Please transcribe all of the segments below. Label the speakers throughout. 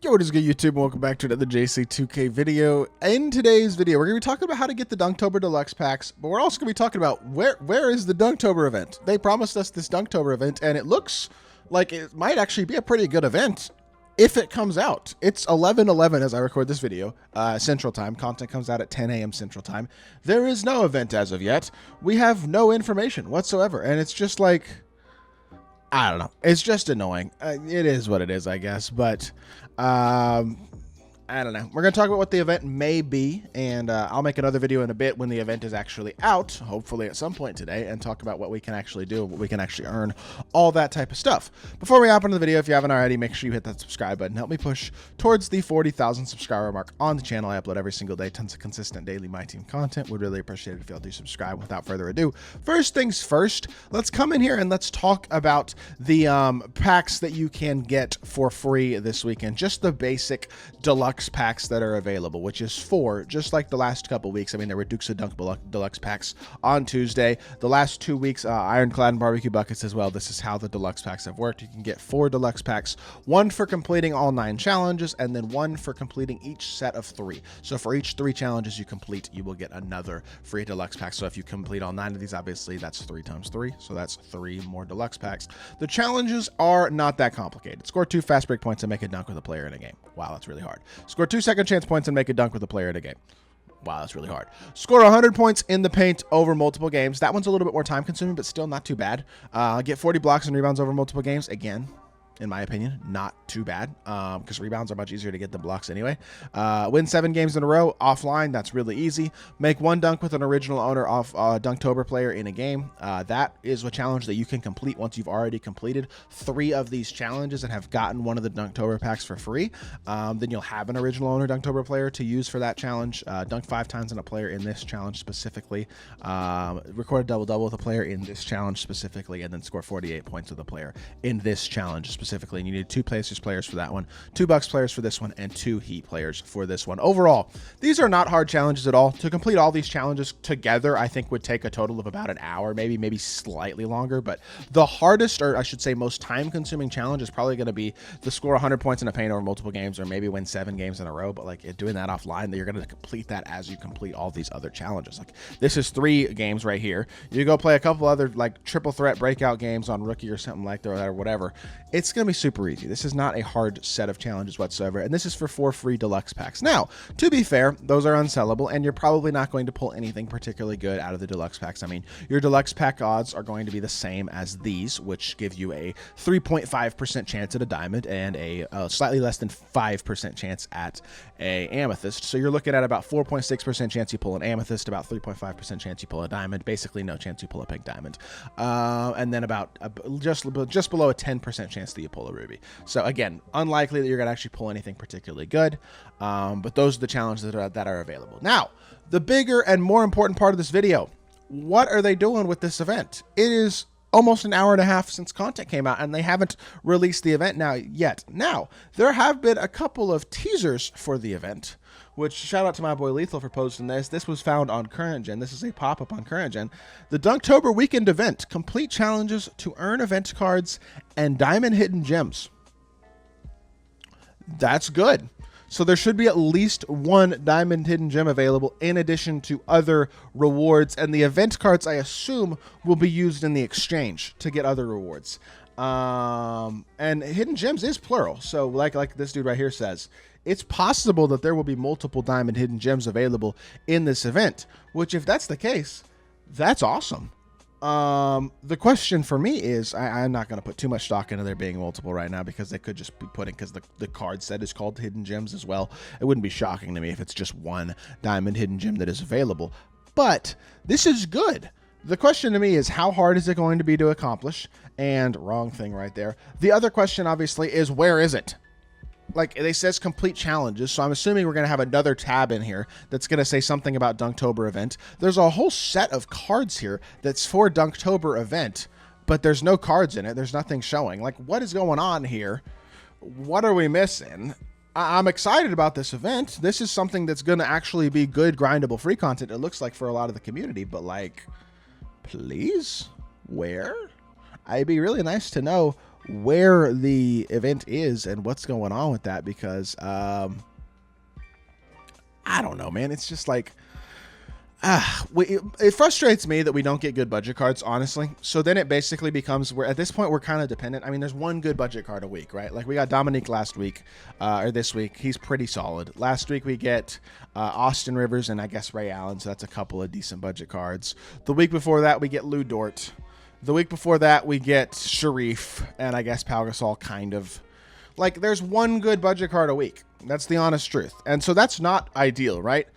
Speaker 1: Yo, what is good, YouTube? And welcome back to another JC2K video. In today's video, we're going to be talking about how to get the Dunktober Deluxe packs, but we're also going to be talking about where is the Dunktober event. They promised us this Dunktober event, and it looks like it might actually be a pretty good event if it comes out. It's 11:11 as I record this video, Central Time. Content comes out at 10 a.m. Central Time. There is no event as of yet. We have no information whatsoever, and it's just like, I don't know. It's just annoying. It is what it is, I guess. But I don't know. We're going to talk about what the event may be, and I'll make another video in a bit when the event is actually out, hopefully at some point today, and talk about what we can actually do, what we can actually earn, all that type of stuff. Before we hop into the video, if you haven't already, make sure you hit that subscribe button. Help me push towards the 40,000 subscriber mark on the channel. I upload every single day, tons of consistent daily My Team content. Would really appreciate it if y'all do subscribe. Without further ado, first things first, let's come in here and let's talk about the packs that you can get for free this weekend. Just the basic deluxe packs that are available, which is 4, just like the last couple weeks. I mean, there were Dukes of Dunk Deluxe packs on Tuesday. The last 2 weeks, Ironclad and Barbecue Buckets as well. This is how the deluxe packs have worked. You can get 4 deluxe packs, 1 for completing all 9 challenges, and then 1 for completing each set of 3. So for each 3 challenges you complete, you will get another free deluxe pack. So if you complete all 9 of these, obviously that's 3 times 3. So that's 3 more deluxe packs. The challenges are not that complicated. Score 2 fast break points and make a dunk with a player in a game. Wow, that's really hard. Score 2 second chance points and make a dunk with a player in a game. Wow, that's really hard. Score 100 points in the paint over multiple games. That one's a little bit more time consuming, but still not too bad. Get 40 blocks and rebounds over multiple games. Again, in my opinion, not too bad, because rebounds are much easier to get than blocks anyway. Win 7 games in a row offline. That's really easy. Make 1 dunk with an original owner off Dunktober player in a game. That is a challenge that you can complete once you've already completed 3 of these challenges and have gotten one of the Dunktober packs for free. Then you'll have an original owner Dunktober player to use for that challenge. Dunk 5 times on a player in this challenge specifically. Record a double-double with a player in this challenge specifically, and then score 48 points with a player in this challenge specifically. And you need 2 Pacers players for that one, 2 Bucks players for this one, and 2 Heat players for this one. Overall, these are not hard challenges at all. To complete all these challenges together, I think would take a total of about an hour, maybe slightly longer. But the hardest, or I should say most time-consuming challenge is probably going to be to score 100 points in a paint over multiple games, or maybe win 7 games in a row. But like doing that offline, you're going to complete that as you complete all these other challenges. Like this is 3 games right here. You go play a couple other like triple threat breakout games on Rookie or something like that, or whatever. It's going to be super easy. This is not a hard set of challenges whatsoever, and this is for 4 free deluxe packs. Now, to be fair, those are unsellable, and you're probably not going to pull anything particularly good out of the deluxe packs. I mean, your deluxe pack odds are going to be the same as these, which give you a 3.5% chance at a diamond and a slightly less than 5% chance at a amethyst. So you're looking at about 4.6% chance you pull an amethyst, about 3.5% chance you pull a diamond, basically no chance you pull a pink diamond, and then about just below a 10% chance that you pull a ruby. So again, unlikely that you're going to actually pull anything particularly good, but those are the challenges that are available. Now, the bigger and more important part of this video, what are they doing with this event? It is almost an hour and a half since content came out, and they haven't released the event yet. Now, there have been a couple of teasers for the event, which shout out to my boy Lethal for posting this. This was found on Current Gen. This is a pop-up on Current Gen. The Dunktober weekend event. Complete challenges to earn event cards and diamond hidden gems. That's good. So there should be at least 1 diamond hidden gem available in addition to other rewards. And the event cards, I assume, will be used in the exchange to get other rewards. And hidden gems is plural. So like this dude right here says, it's possible that there will be multiple diamond hidden gems available in this event, which if that's the case, that's awesome. The question for me is, I'm not going to put too much stock into there being multiple right now, because they could just be putting, because the card set is called hidden gems as well. It wouldn't be shocking to me if it's just 1 diamond hidden gem that is available, but this is good. The question to me is, how hard is it going to be to accomplish? And wrong thing right there. The other question obviously is, where is it? Like they says complete challenges, so I'm assuming we're going to have another tab in here that's going to say something about Dunktober event. There's a whole set of cards here that's for Dunktober event, but there's no cards in it. There's nothing showing. Like, what is going on here? What are we missing? I'm excited about this event. This is something that's going to actually be good grindable free content, it looks like, for a lot of the community, but like, please, where? It'd be really nice to know where the event is and what's going on with that, because I don't know, man. It's just like, it frustrates me that we don't get good budget cards, honestly. So then it basically becomes, at this point we're kind of dependent. I mean, there's one good budget card a week, right? Like we got Dominique last week, or this week. He's pretty solid. Last week we get Austin Rivers and I guess Ray Allen, so that's a couple of decent budget cards. The week before that we get Lou Dort. The week before that we get Sharif and I guess Pau Gasol, kind of. Like there's one good budget card a week. That's the honest truth. And so that's not ideal, right?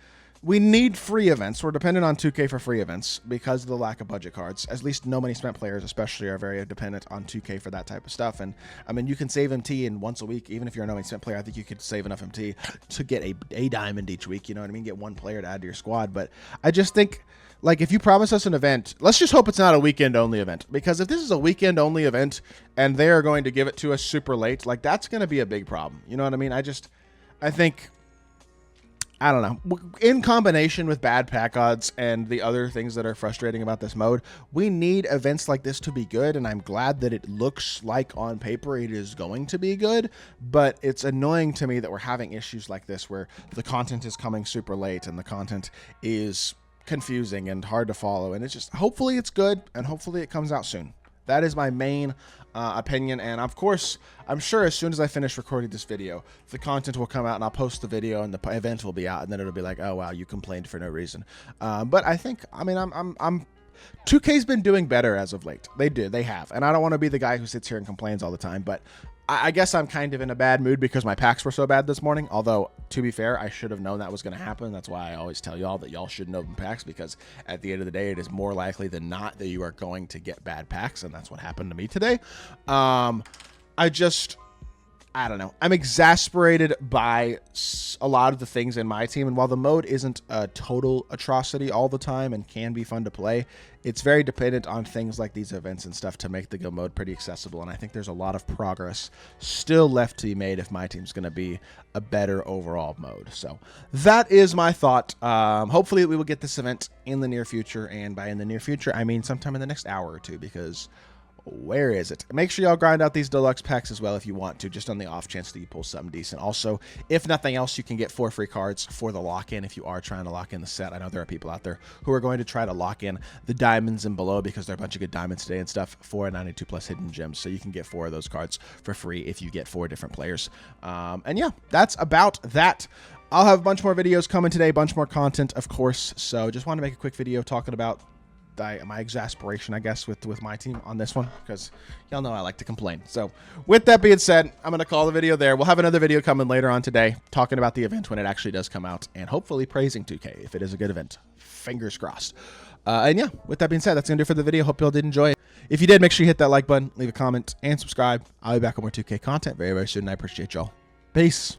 Speaker 1: We need free events. We're dependent on 2K for free events because of the lack of budget cards. At least no money spent players especially are very dependent on 2K for that type of stuff. And I mean, you can save MT in once a week. Even if you're a no money spent player, I think you could save enough MT to get a diamond each week. You know what I mean? Get one player to add to your squad. But I just think, like, if you promise us an event, let's just hope it's not a weekend only event. Because if this is a weekend only event and they are going to give it to us super late, like that's going to be a big problem. You know what I mean? I think, I don't know, in combination with bad pack odds and the other things that are frustrating about this mode, we need events like this to be good, and I'm glad that it looks like on paper it is going to be good, but it's annoying to me that we're having issues like this where the content is coming super late and the content is confusing and hard to follow, and it's just, hopefully it's good, and hopefully it comes out soon. That is my main opinion, and of course, I'm sure as soon as I finish recording this video, the content will come out, and I'll post the video, and the event will be out, and then it'll be like, oh wow, you complained for no reason. But I think, I mean, I'm 2K's been doing better as of late. They have, and I don't want to be the guy who sits here and complains all the time, but I guess I'm kind of in a bad mood because my packs were so bad this morning. Although, to be fair, I should have known that was going to happen. That's why I always tell y'all that y'all shouldn't open packs, because at the end of the day, it is more likely than not that you are going to get bad packs, and that's what happened to me today. I don't know. I'm exasperated by a lot of the things in my team, and while the mode isn't a total atrocity all the time and can be fun to play, it's very dependent on things like these events and stuff to make the Go mode pretty accessible, and I think there's a lot of progress still left to be made if my team's going to be a better overall mode. So that is my thought. Hopefully we will get this event in the near future, and by in the near future, I mean sometime in the next hour or two, because where is it? Make sure y'all grind out these deluxe packs as well if you want to, just on the off chance that you pull something decent. Also, if nothing else, you can get 4 free cards for the lock-in if you are trying to lock in the set. I know there are people out there who are going to try to lock in the diamonds and below, because there are a bunch of good diamonds today and stuff for 92 plus hidden gems. So you can get 4 of those cards for free if you get 4 different players. And yeah, that's about that. I'll have a bunch more videos coming today, a bunch more content, of course. So just want to make a quick video talking about my exasperation, I guess, with my team on this one, because y'all know I like to complain. So with that being said, I'm going to call the video there. We'll have another video coming later on today talking about the event when it actually does come out, and hopefully praising 2K if it is a good event. Fingers crossed. And yeah, with that being said, that's going to do it for the video. Hope y'all did enjoy it. If you did, make sure you hit that like button, leave a comment, and subscribe. I'll be back with more 2K content very, very soon, and I appreciate y'all. Peace.